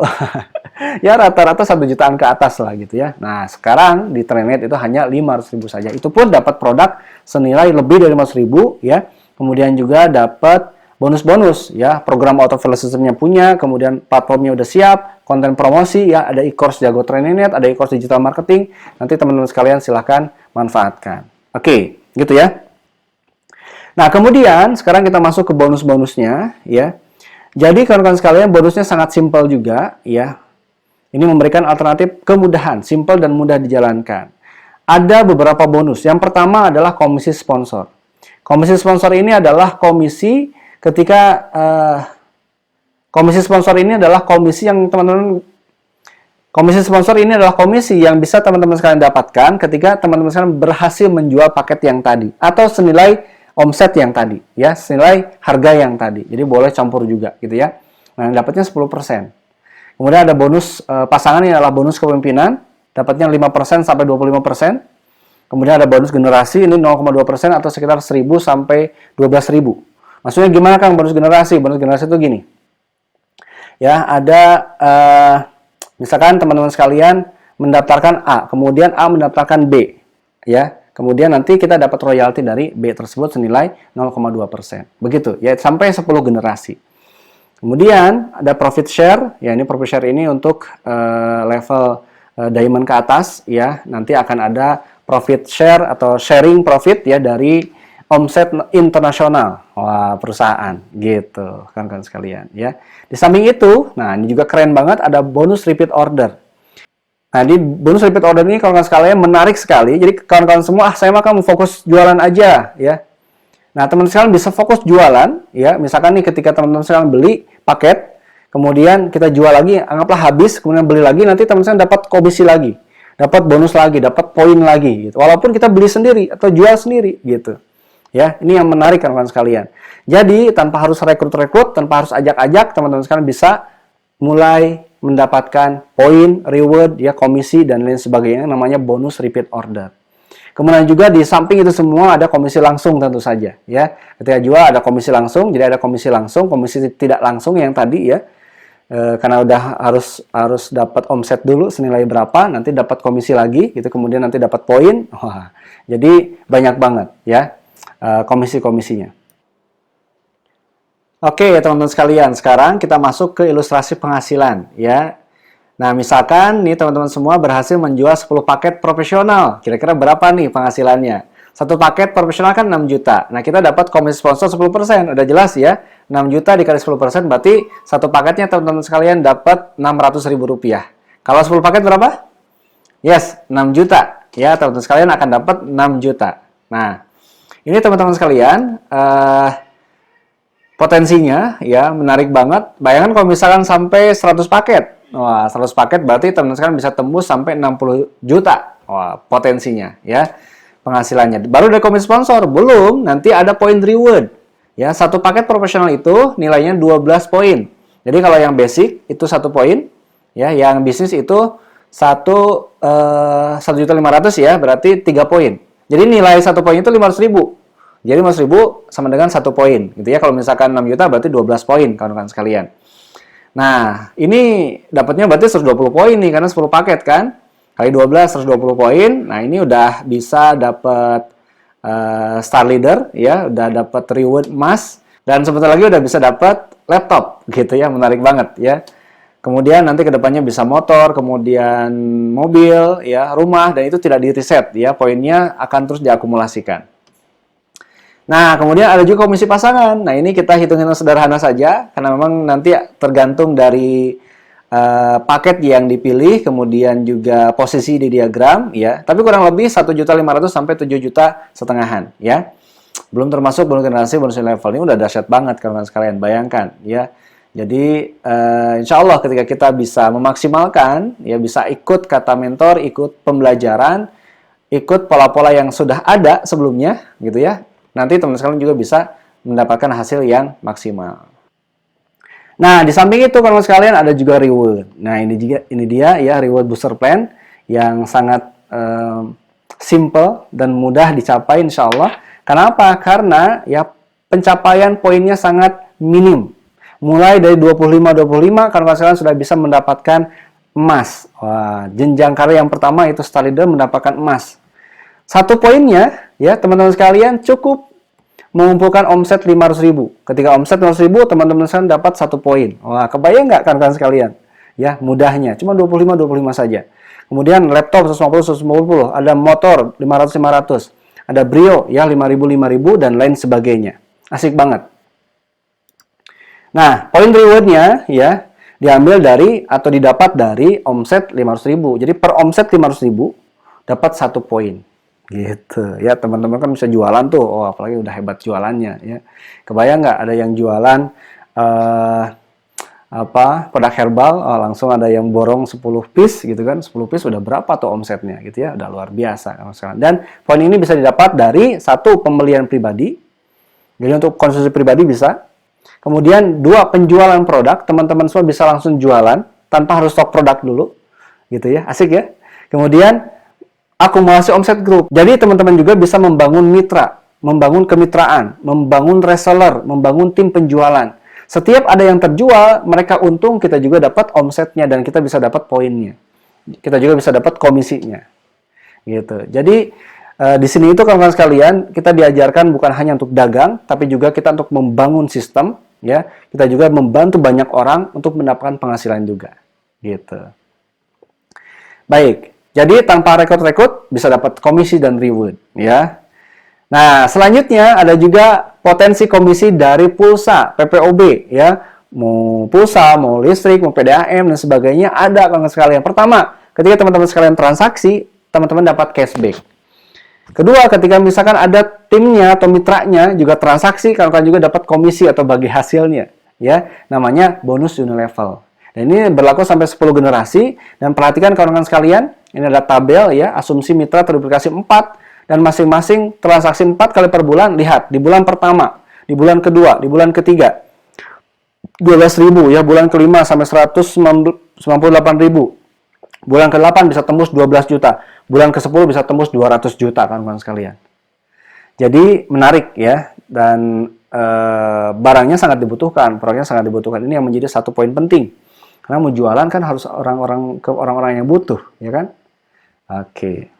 ya rata-rata 1 jutaan ke atas lah gitu ya. Nah sekarang di Trenet itu hanya 500.000 saja. Itu pun dapat produk senilai lebih dari 500.000 ya. Kemudian juga dapat bonus-bonus ya, program autofill systemnya punya, kemudian platformnya udah siap, konten promosi ya, ada e-course jago Trenet, ada e-course digital marketing. Nanti teman-teman sekalian silahkan manfaatkan. Oke, gitu ya. Nah, kemudian sekarang kita masuk ke bonus-bonusnya ya. Jadi kawan-kawan sekalian, bonusnya sangat simpel juga ya. Ini memberikan alternatif kemudahan, simpel dan mudah dijalankan. Ada beberapa bonus. Yang pertama adalah komisi sponsor. Komisi sponsor ini adalah komisi ketika komisi sponsor ini adalah komisi yang teman-teman komisi sponsor ini adalah komisi yang bisa teman-teman sekalian dapatkan ketika teman-teman sekalian berhasil menjual paket yang tadi atau senilai omset yang tadi, ya, senilai harga yang tadi. Jadi boleh campur juga, gitu ya. Nah, dapatnya 10%. Kemudian ada bonus pasangan, ini adalah bonus kepemimpinan, dapatnya 5% sampai 25%. Kemudian ada bonus generasi, ini 0,2% atau sekitar 1.000 sampai 12.000. Maksudnya gimana Kang bonus generasi? Bonus generasi itu gini. Ya, ada misalkan teman-teman sekalian mendaftarkan A, kemudian A mendaftarkan B, ya. Kemudian nanti kita dapat royalti dari B tersebut senilai 0,2%. Begitu, ya sampai 10 generasi. Kemudian ada profit share, ya ini profit share ini untuk level diamond ke atas, ya. Nanti akan ada profit share atau sharing profit ya dari omset internasional. Wah, perusahaan gitu, kan sekalian ya. Di samping itu, nah ini juga keren banget, ada bonus repeat order. Nah, di bonus repeat order ini kawan-kawan sekalian menarik sekali. Jadi kawan-kawan semua, saya mah kamu fokus jualan aja ya. Nah, teman-teman sekalian bisa fokus jualan ya. Misalkan nih ketika teman-teman sekalian beli paket, kemudian kita jual lagi, anggaplah habis, kemudian beli lagi, nanti teman-teman dapat komisi lagi, dapat bonus lagi, dapat poin lagi gitu. Walaupun kita beli sendiri atau jual sendiri gitu. Ya, ini yang menarik kawan-kawan sekalian. Jadi, tanpa harus rekrut-rekrut, tanpa harus ajak-ajak, teman-teman sekalian bisa mulai mendapatkan poin, reward, ya, komisi dan lain sebagainya, namanya bonus repeat order. Kemudian juga di samping itu semua ada komisi langsung tentu saja, ya. Ketika jual ada komisi langsung, jadi ada komisi langsung, komisi tidak langsung yang tadi ya. Karena udah harus dapat omset dulu senilai berapa, nanti dapat komisi lagi gitu, kemudian nanti dapat poin. Wah, jadi banyak banget ya komisi-komisinya. Oke, teman-teman sekalian, sekarang kita masuk ke ilustrasi penghasilan ya. Nah, misalkan nih teman-teman semua berhasil menjual 10 paket profesional. Kira-kira berapa nih penghasilannya? Satu paket profesional kan 6 juta. Nah, kita dapat komisi sponsor 10%. Udah jelas ya. 6 juta dikali 10% berarti satu paketnya teman-teman sekalian dapat Rp600.000. Kalau 10 paket berapa? Yes, 6 juta. Ya, teman-teman sekalian akan dapat 6 juta. Nah, ini teman-teman sekalian, potensinya ya menarik banget. Bayangkan kalau misalkan sampai 100 paket. Wah, 100 paket berarti teman-teman sekalian bisa tembus sampai 60 juta. Wah, potensinya ya. Penghasilannya. Baru dari komisi sponsor, belum, nanti ada poin reward. Ya, satu paket profesional itu nilainya 12 poin. Jadi kalau yang basic itu 1 poin, ya, yang bisnis itu 1.500.000 ya, berarti 3 poin. Jadi nilai 1 poin itu 500.000. Jadi 500.000 sama dengan 1 poin, gitu ya. Kalau misalkan 6 juta berarti 12 poin kawan-kawan sekalian. Nah, ini dapatnya berarti 120 poin nih karena 10 paket kan. Kali 12 120 poin. Nah, ini udah bisa dapat Star Leader ya, udah dapat reward emas dan sebentar lagi udah bisa dapat laptop gitu ya, menarik banget ya. Kemudian nanti kedepannya bisa motor, kemudian mobil ya, rumah, dan itu tidak di reset ya, poinnya akan terus diakumulasikan. Nah, kemudian ada juga komisi pasangan. Nah, ini kita hitungin sederhana saja karena memang nanti tergantung dari paket yang dipilih, kemudian juga posisi di diagram ya. Tapi kurang lebih 1.500.000 sampai 7 juta setengahan ya. Belum termasuk bonus generasi, bonus level. Ini udah dahsyat banget kawan-kawan sekalian, bayangkan ya. Jadi insya Allah ketika kita bisa memaksimalkan ya, bisa ikut kata mentor, ikut pembelajaran, ikut pola-pola yang sudah ada sebelumnya gitu ya. Nanti teman-teman sekalian juga bisa mendapatkan hasil yang maksimal. Nah, di samping itu kawan sekalian ada juga reward. Nah, ini dia ya, reward booster plan yang sangat simple dan mudah dicapai insya Allah. Kenapa? Karena ya pencapaian poinnya sangat minim. Mulai dari 25 kawan sekalian sudah bisa mendapatkan emas. Wah, jenjang karir yang pertama itu Star Leader mendapatkan emas. Satu poinnya ya, teman-teman sekalian cukup mengumpulkan omset 500.000. Ketika omset 500.000, teman-teman sekalian dapat 1 poin. Wah, kebayang nggak kawan-kawan sekalian? Ya, mudahnya. Cuma 25 saja. Kemudian laptop 150, ada motor 500, ada Brio ya 5.000 dan lain sebagainya. Asik banget. Nah, poin rewardnya ya diambil dari atau didapat dari omset 500.000. Jadi per omset 500.000 dapat 1 poin. Gitu ya, teman-teman kan bisa jualan tuh. Oh, apalagi udah hebat jualannya ya. Kebayang nggak ada yang jualan produk herbal, langsung ada yang borong 10 piece gitu kan. 10 piece udah berapa tuh omsetnya gitu ya, udah luar biasa kan sekarang. Dan poin ini bisa didapat dari 1 pembelian pribadi. Jadi untuk konsumsi pribadi bisa. Kemudian 2 penjualan produk, teman-teman semua bisa langsung jualan tanpa harus stok produk dulu. Gitu ya, asik ya. Kemudian akumulasi omset grup. Jadi teman-teman juga bisa membangun mitra, membangun kemitraan, membangun reseller, membangun tim penjualan. Setiap ada yang terjual, mereka untung, kita juga dapat omsetnya dan kita bisa dapat poinnya. Kita juga bisa dapat komisinya. Gitu. Jadi di sini itu kawan-kawan sekalian, kita diajarkan bukan hanya untuk dagang, tapi juga kita untuk membangun sistem, ya. Kita juga membantu banyak orang untuk mendapatkan penghasilan juga. Gitu. Baik. Jadi tanpa rekrut-rekrut bisa dapat komisi dan reward ya. Nah, selanjutnya ada juga potensi komisi dari pulsa PPOB ya. Mau pulsa, mau listrik, mau PDAM dan sebagainya ada kawan sekalian. Pertama, ketika teman-teman sekalian transaksi, teman-teman dapat cashback. Kedua, ketika misalkan ada timnya atau mitranya juga transaksi, kawan-kawan juga dapat komisi atau bagi hasilnya ya. Namanya bonus unilevel. Dan ini berlaku sampai 10 generasi dan perhatikan kawan-kawan sekalian, ini ada tabel ya, asumsi mitra terduplikasi 4 dan masing-masing transaksi 4 kali per bulan. Lihat, di bulan pertama, di bulan kedua, di bulan ketiga, 12.000 ya, bulan kelima sampai 198.000. Bulan ke-8 bisa tembus 12 juta. Bulan ke-10 bisa tembus 200 juta kawan-kawan sekalian. Jadi menarik ya, dan barangnya sangat dibutuhkan, produknya sangat dibutuhkan. Ini yang menjadi satu poin penting. Karena mau jualan kan harus orang-orang yang butuh, ya kan? Oke.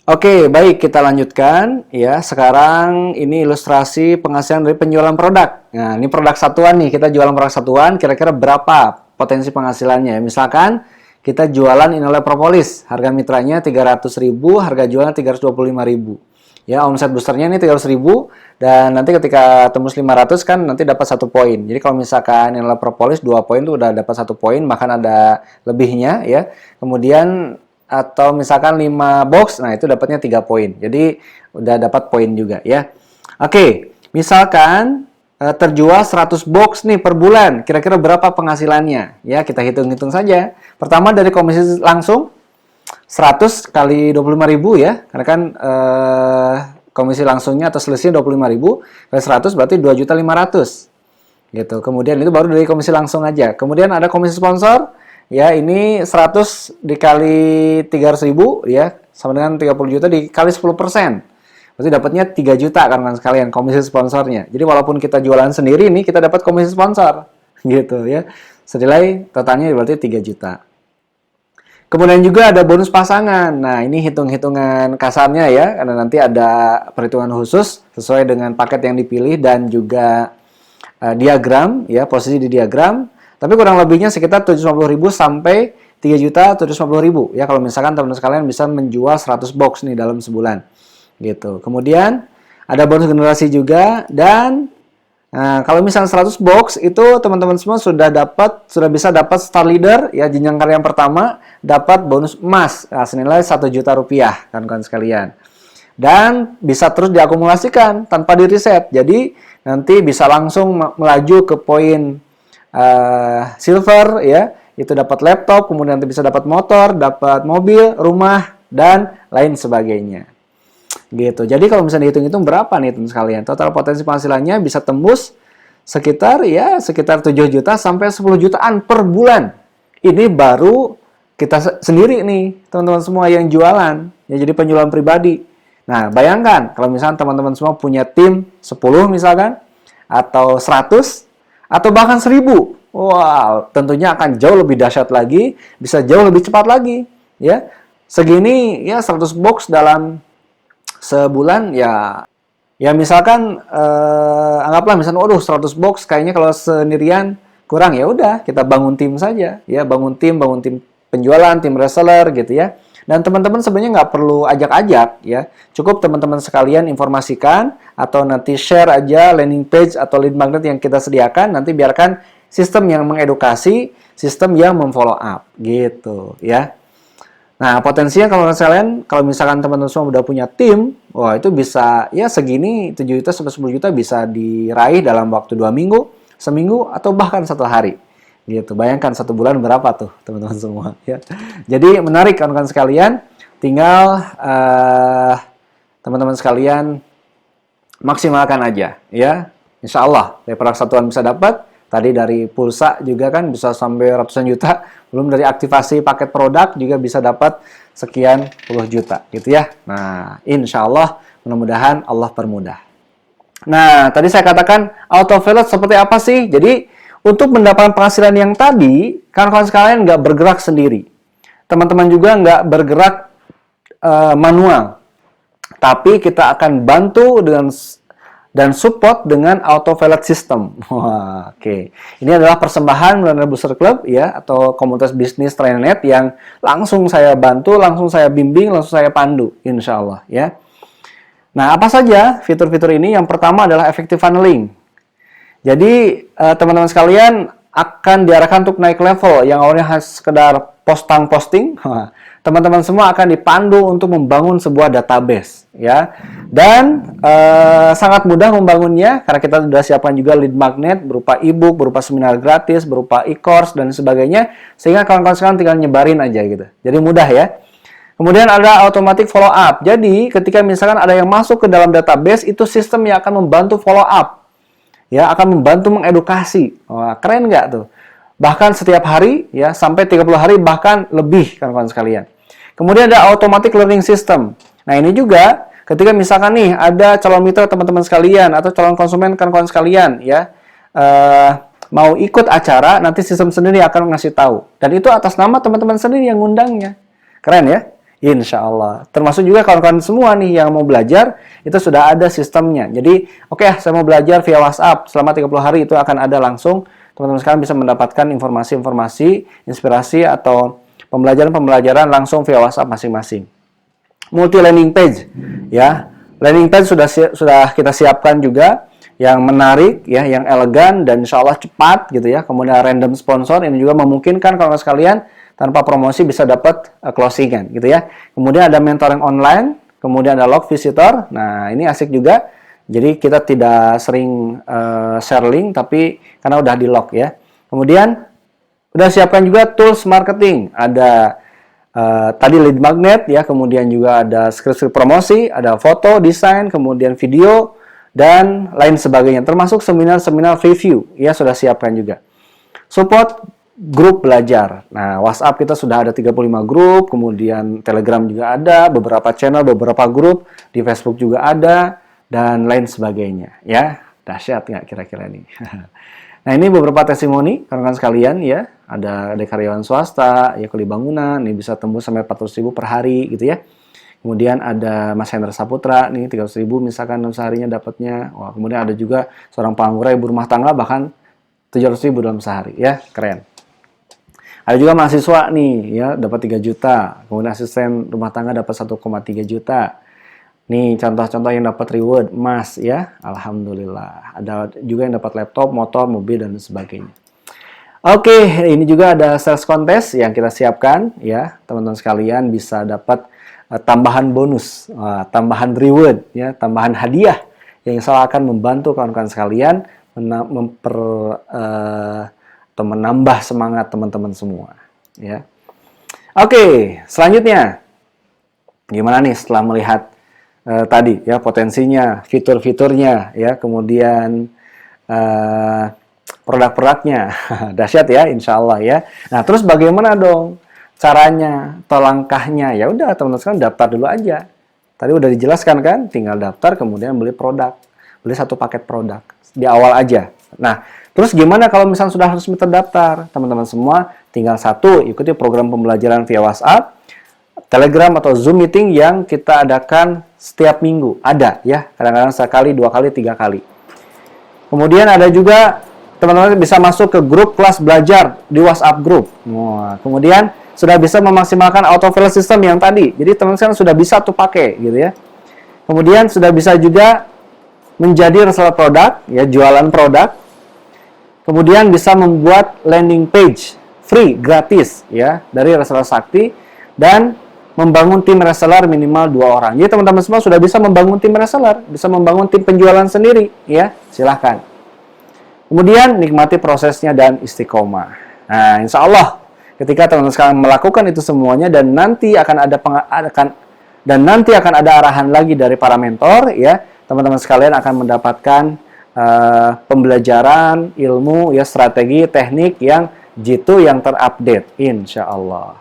Oke, baik, kita lanjutkan ya. Sekarang ini ilustrasi penghasilan dari penjualan produk. Nah, ini produk satuan nih, kita jualan produk satuan, kira-kira berapa potensi penghasilannya? Misalkan kita jualan Inolay Propolis, harga mitranya 300.000, harga jualnya 325.000. Ya, omset boosternya ini 300.000 dan nanti ketika tembus 500 kan nanti dapat 1 poin. Jadi kalau misalkan Inolay Propolis 2 poin itu udah dapat 1 poin, bahkan ada lebihnya ya. Kemudian atau misalkan 5 box, nah itu dapatnya 3 poin. Jadi udah dapat poin juga ya. Oke, misalkan terjual 100 box nih per bulan, kira-kira berapa penghasilannya? Ya, kita hitung-hitung saja. Pertama dari komisi langsung 100 kali 25.000 ya. Karena kan komisi langsungnya atau selisihnya 25.000 kali 100 berarti 2.500.000. Gitu. Kemudian itu baru dari komisi langsung aja. Kemudian ada komisi sponsor. Ya, ini 100 dikali 300.000 ya, sama dengan 30 juta dikali 10%. Berarti dapatnya 3 juta kan sekalian komisi sponsornya. Jadi walaupun kita jualan sendiri nih, kita dapat komisi sponsor. Gitu ya. Senilai totalnya berarti 3 juta. Kemudian juga ada bonus pasangan. Nah, ini hitung-hitungan kasarnya ya, karena nanti ada perhitungan khusus sesuai dengan paket yang dipilih dan juga diagram ya, posisi di diagram. Tapi kurang lebihnya sekitar 750.000 sampai 3.750.000 ya, kalau misalkan teman-teman sekalian bisa menjual 100 box nih dalam sebulan gitu. Kemudian ada bonus generasi juga, dan kalau misalnya 100 box itu teman-teman semua sudah bisa dapat Star Leader ya, jenjang karir yang pertama, dapat bonus emas senilai 1 juta rupiah kawan-kawan sekalian. Dan bisa terus diakumulasikan tanpa di reset. Jadi nanti bisa langsung melaju ke poin silver ya, itu dapat laptop, kemudian nanti bisa dapat motor, dapat mobil, rumah dan lain sebagainya. Gitu. Jadi kalau misalnya dihitung-hitung berapa nih teman sekalian? Total potensi penghasilannya bisa tembus sekitar 7 juta sampai 10 jutaan per bulan. Ini baru kita sendiri nih, teman-teman semua yang jualan, ya jadi penjualan pribadi. Nah, bayangkan kalau misalnya teman-teman semua punya tim 10 misalkan, atau 100 atau bahkan 1.000. Wow, tentunya akan jauh lebih dahsyat lagi, bisa jauh lebih cepat lagi, ya. Segini ya 100 box dalam sebulan ya misalkan anggaplah misalnya 100 box kayaknya kalau sendirian kurang, ya udah kita bangun tim saja, ya bangun tim penjualan, tim reseller gitu ya. Dan teman-teman sebenarnya nggak perlu ajak-ajak ya, cukup teman-teman sekalian informasikan atau nanti share aja landing page atau lead magnet yang kita sediakan, nanti biarkan sistem yang mengedukasi, sistem yang memfollow up gitu ya. Nah, potensinya kalau misalkan teman-teman semua udah punya tim, wah itu bisa ya segini 7 juta sampai 10 juta bisa diraih dalam waktu 2 minggu, seminggu atau bahkan 1 hari. Gitu. Bayangkan 1 bulan berapa tuh teman-teman semua ya. Jadi menarik kawan-kawan sekalian, tinggal teman-teman sekalian maksimalkan aja ya. Insya Allah dari produk satuan bisa dapat, tadi dari pulsa juga kan bisa sampai ratusan juta, belum dari aktivasi paket produk juga bisa dapat sekian puluh juta gitu ya. Nah, insya Allah mudah-mudahan Allah permudah. Nah, tadi saya katakan autopilot seperti apa sih? Jadi untuk mendapatkan penghasilan yang tadi, kawan-kawan sekalian nggak bergerak sendiri. Teman-teman juga nggak bergerak manual. Tapi kita akan bantu dan support dengan auto pilot system. Wah, oke. Ini adalah persembahan Millennial Booster Club ya, atau komunitas bisnis Trainernet yang langsung saya bantu, langsung saya bimbing, langsung saya pandu, insya Allah ya. Nah, apa saja fitur-fitur ini? Yang pertama adalah effective funneling. Jadi teman-teman sekalian akan diarahkan untuk naik level yang awalnya hanya sekedar posting. Teman-teman semua akan dipandu untuk membangun sebuah database ya. Dan sangat mudah membangunnya karena kita sudah siapkan juga lead magnet berupa ebook, berupa seminar gratis, berupa e-course dan sebagainya, sehingga kawan-kawan sekalian tinggal nyebarin aja gitu. Jadi mudah ya. Kemudian ada automatic follow up. Jadi ketika misalkan ada yang masuk ke dalam database, itu sistem yang akan membantu follow up. Ya, akan membantu mengedukasi. Wah, keren nggak tuh? Bahkan setiap hari ya, sampai 30 hari bahkan lebih kawan-kawan sekalian. Kemudian ada automatic learning system. Nah, ini juga ketika misalkan nih ada calon mitra teman-teman sekalian atau calon konsumen kawan-kawan sekalian ya, mau ikut acara, nanti sistem sendiri akan ngasih tahu. Dan itu atas nama teman-teman sendiri yang ngundangnya. Keren ya? Insya Allah. Termasuk juga kawan-kawan semua nih yang mau belajar, itu sudah ada sistemnya. Jadi, oke, saya mau belajar via WhatsApp selama 30 hari, itu akan ada langsung. Teman-teman sekalian bisa mendapatkan informasi-informasi, inspirasi, atau pembelajaran-pembelajaran langsung via WhatsApp masing-masing. Multi landing page, ya. Landing page sudah kita siapkan juga, yang menarik, ya, yang elegan, dan insya Allah cepat, gitu ya. Kemudian random sponsor, ini juga memungkinkan kawan-kawan sekalian tanpa promosi bisa dapat closingan gitu ya. Kemudian ada mentoring online, kemudian ada log visitor. Nah, ini asik juga. Jadi kita tidak sering share link tapi karena udah di log ya. Kemudian udah siapkan juga tools marketing. Ada tadi lead magnet ya, kemudian juga ada skrip-skrip promosi, ada foto, desain, kemudian video dan lain sebagainya. Termasuk seminar-seminar review ya sudah siapkan juga. Support grup belajar. Nah, WhatsApp kita sudah ada 35 grup, kemudian Telegram juga ada, beberapa channel, beberapa grup, di Facebook juga ada, dan lain sebagainya. Ya, dahsyat nggak kira-kira ini? Nah, ini beberapa testimoni, kawan-kawan sekalian ya. Ada karyawan swasta, ya kuli bangunan, ini bisa tembus sampai 400.000 per hari gitu ya. Kemudian ada Mas Hendra Saputra, nih 300.000 misalkan dalam seharinya dapatnya. Wah, kemudian ada juga seorang pengangguran ibu rumah tangga, bahkan 700.000 dalam sehari. Ya, keren. Ada juga mahasiswa nih, ya dapat 3 juta. Kemudian asisten rumah tangga dapat 1,3 juta. Nih contoh-contoh yang dapat reward emas ya. Alhamdulillah. Ada juga yang dapat laptop, motor, mobil dan sebagainya. Oke, ini juga ada sales contest yang kita siapkan ya. Teman-teman sekalian bisa dapat tambahan bonus, tambahan reward ya, tambahan hadiah yang insya Allah akan membantu kawan-kawan sekalian atau menambah semangat teman-teman semua ya. Oke, selanjutnya gimana nih setelah melihat tadi ya potensinya, fitur-fiturnya ya, kemudian produk-produknya. Dahsyat ya insya Allah ya. Nah, terus bagaimana dong caranya atau langkahnya? Ya udah teman-teman sekalian daftar dulu aja. Tadi udah dijelaskan kan, tinggal daftar kemudian beli produk. Beli satu paket produk di awal aja. Nah, terus gimana kalau misalnya sudah resmi terdaftar? Teman-teman semua tinggal satu, ikuti program pembelajaran via WhatsApp, Telegram atau Zoom meeting yang kita adakan setiap minggu. Ada ya, kadang-kadang sekali, 2 kali, 3 kali. Kemudian ada juga teman-teman bisa masuk ke grup kelas belajar di WhatsApp group. Wah, kemudian sudah bisa memaksimalkan autofill system yang tadi. Jadi teman-teman sudah bisa tuh pakai gitu ya. Kemudian sudah bisa juga menjadi reseller produk, ya jualan produk. Kemudian bisa membuat landing page free, gratis ya dari reseller Sakti dan membangun tim reseller minimal 2 orang. Jadi teman-teman semua sudah bisa membangun tim reseller, bisa membangun tim penjualan sendiri ya. Silahkan. Kemudian nikmati prosesnya dan istiqomah. Nah, insya Allah ketika teman-teman sekarang melakukan itu semuanya dan nanti akan ada arahan lagi dari para mentor ya, teman-teman sekalian akan mendapatkan pembelajaran ilmu ya, strategi teknik yang jitu yang terupdate insya Allah.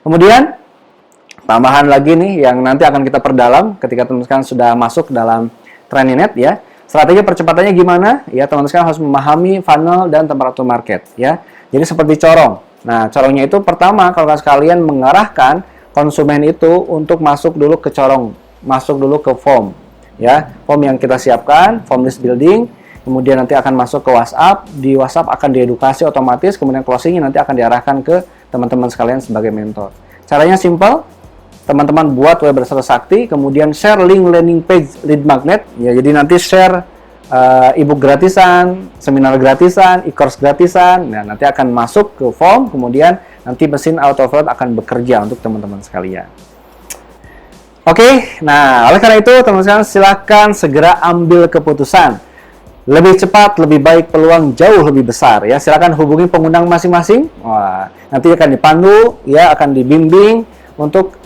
Kemudian tambahan lagi nih yang nanti akan kita perdalam ketika teman-teman sudah masuk dalam Trainernet ya. Strategi percepatannya gimana? Ya, teman-teman harus memahami funnel dan temperatur market ya. Jadi seperti corong. Nah, corongnya itu pertama kalau sekalian mengarahkan konsumen itu untuk masuk dulu ke corong, masuk dulu ke form. ya, form yang kita siapkan, form list building, kemudian nanti akan masuk ke WhatsApp, di WhatsApp akan diedukasi otomatis, kemudian closingnya nanti akan diarahkan ke teman-teman sekalian sebagai mentor. Caranya simple, teman-teman buat Weber Sakti, kemudian share link landing page lead magnet, ya, jadi nanti share e-book gratisan, seminar gratisan, e-course gratisan, nah nanti akan masuk ke form, kemudian nanti mesin autopilot akan bekerja untuk teman-teman sekalian. Oke, nah oleh karena itu teman-teman silakan segera ambil keputusan. Lebih cepat, lebih baik, peluang jauh lebih besar ya. Silakan hubungi pengundang masing-masing. Wah, nanti akan dipandu ya, akan dibimbing untuk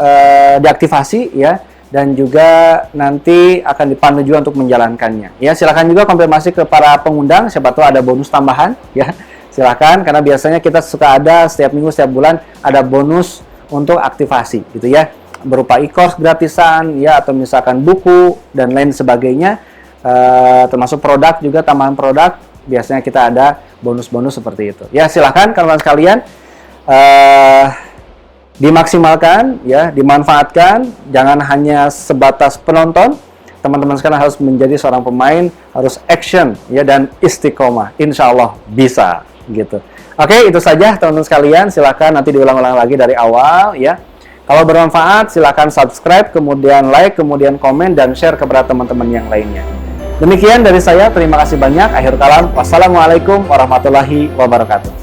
diaktifasi ya, dan juga nanti akan dipandu juga untuk menjalankannya. Ya, silakan juga konfirmasi ke para pengundang, siapa tahu ada bonus tambahan ya. Silakan, karena biasanya kita suka ada setiap minggu, setiap bulan ada bonus untuk aktivasi gitu ya, berupa e-course gratisan ya, atau misalkan buku dan lain sebagainya, termasuk produk juga, tambahan produk, biasanya kita ada bonus-bonus seperti itu ya. Silahkan kawan-kawan sekalian, dimaksimalkan ya, dimanfaatkan, jangan hanya sebatas penonton. Teman-teman sekalian harus menjadi seorang pemain, harus action ya, dan istiqomah, insya Allah bisa gitu. Oke, itu saja teman-teman sekalian, silahkan nanti diulang-ulang lagi dari awal ya. Kalau bermanfaat, silakan subscribe, kemudian like, kemudian komen, dan share kepada teman-teman yang lainnya. Demikian dari saya, terima kasih banyak. Akhir kalam, wassalamualaikum warahmatullahi wabarakatuh.